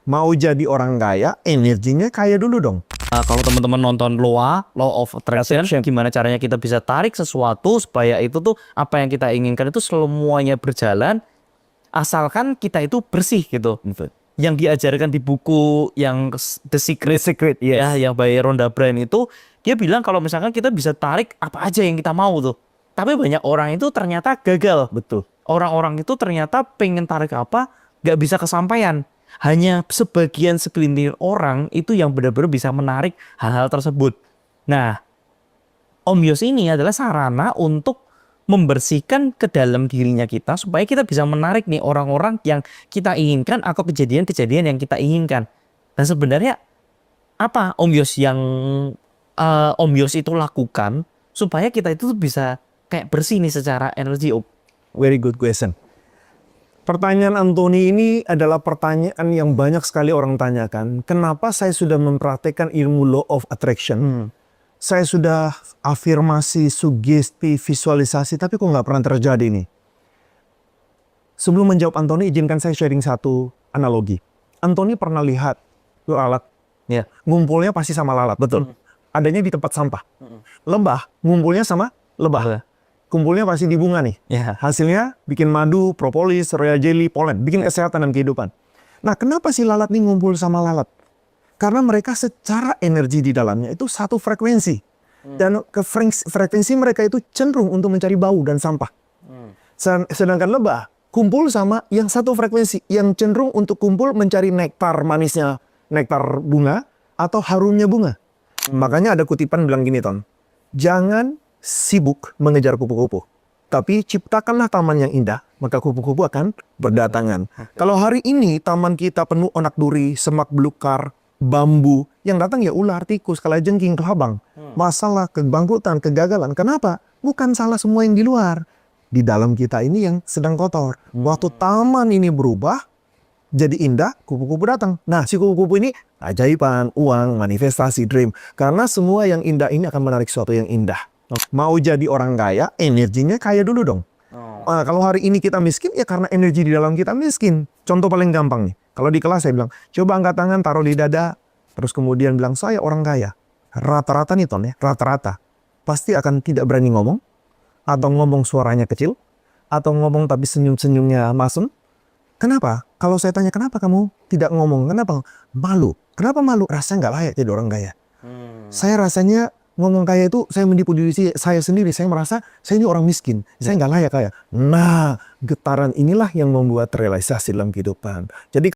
Mau jadi orang kaya, energinya kaya dulu dong. Kalau teman-teman nonton Law of Attraction, gimana caranya kita bisa tarik sesuatu supaya itu tuh apa yang kita inginkan itu semuanya berjalan, asalkan kita itu bersih gitu. Yang diajarkan di buku yang The Secret ya, yang by Rhonda Byrne itu, dia bilang kalau misalkan kita bisa tarik apa aja yang kita mau tuh. Tapi banyak orang itu ternyata gagal. Betul. Orang-orang itu ternyata pengen tarik apa, nggak bisa kesampaian. Hanya sebagian segelintir orang itu yang benar-benar bisa menarik hal-hal tersebut. Nah, Om Yos ini adalah sarana untuk membersihkan ke dalam dirinya kita supaya kita bisa menarik nih orang-orang yang kita inginkan atau kejadian-kejadian yang kita inginkan. Dan sebenarnya apa Om Yos yang Om Yos itu lakukan supaya kita itu bisa kayak bersih nih secara energi, Om? Very good question. Pertanyaan Anthony ini adalah pertanyaan yang banyak sekali orang tanyakan. Kenapa saya sudah mempraktekkan ilmu Law of Attraction? Saya sudah afirmasi, sugesti, visualisasi, tapi kok nggak pernah terjadi nih? Sebelum menjawab Anthony, izinkan saya sharing satu analogi. Anthony pernah lihat lalat, Ya. ngumpulnya pasti sama lalat, betul? Adanya di tempat sampah. Lebah, ngumpulnya sama lebah. Kumpulnya pasti di bunga nih. Ya. Hasilnya bikin madu, propolis, royal jelly, polen. Bikin kesehatan dan kehidupan. Nah, kenapa si lalat nih ngumpul sama lalat? Karena mereka secara energi di dalamnya itu satu frekuensi. Dan frekuensi mereka itu cenderung untuk mencari bau dan sampah. Sedangkan lebah kumpul sama yang satu frekuensi. Yang cenderung untuk kumpul mencari nektar manisnya, nektar bunga, atau harumnya bunga. Makanya ada kutipan bilang gini, Ton. Jangan sibuk mengejar kupu-kupu, tapi ciptakanlah taman yang indah, maka kupu-kupu akan berdatangan. Kalau hari ini taman kita penuh onak duri, semak belukar, bambu, yang datang ya ular, tikus, kalajengking, kelabang. Masalah, kebangkrutan, kegagalan. Kenapa? Bukan salah semua yang di luar. Di dalam kita ini yang sedang kotor. Waktu taman ini berubah, jadi indah, kupu-kupu datang. Nah, si kupu-kupu ini ajaiban, uang, manifestasi, dream. Karena semua yang indah ini akan menarik sesuatu yang indah. Mau jadi orang kaya, energinya kaya dulu dong. Kalau hari ini kita miskin, ya karena energi di dalam kita miskin. Contoh paling gampang nih. Kalau di kelas saya bilang, coba angkat tangan, taruh di dada. Terus kemudian bilang, saya orang kaya. Rata-rata nih, Ton ya, rata-rata. Pasti akan tidak berani ngomong. Atau ngomong suaranya kecil. Atau ngomong tapi senyum-senyumnya masem. Kenapa? Kalau saya tanya, kenapa kamu tidak ngomong? Kenapa? Malu. Kenapa malu? Rasanya nggak layak jadi orang kaya. Saya rasanya ngomong kaya itu, saya menipu diri saya sendiri. Saya merasa, saya ini orang miskin. Saya nggak layak kaya. Nah, getaran inilah yang membuat realisasi dalam kehidupan. Jadi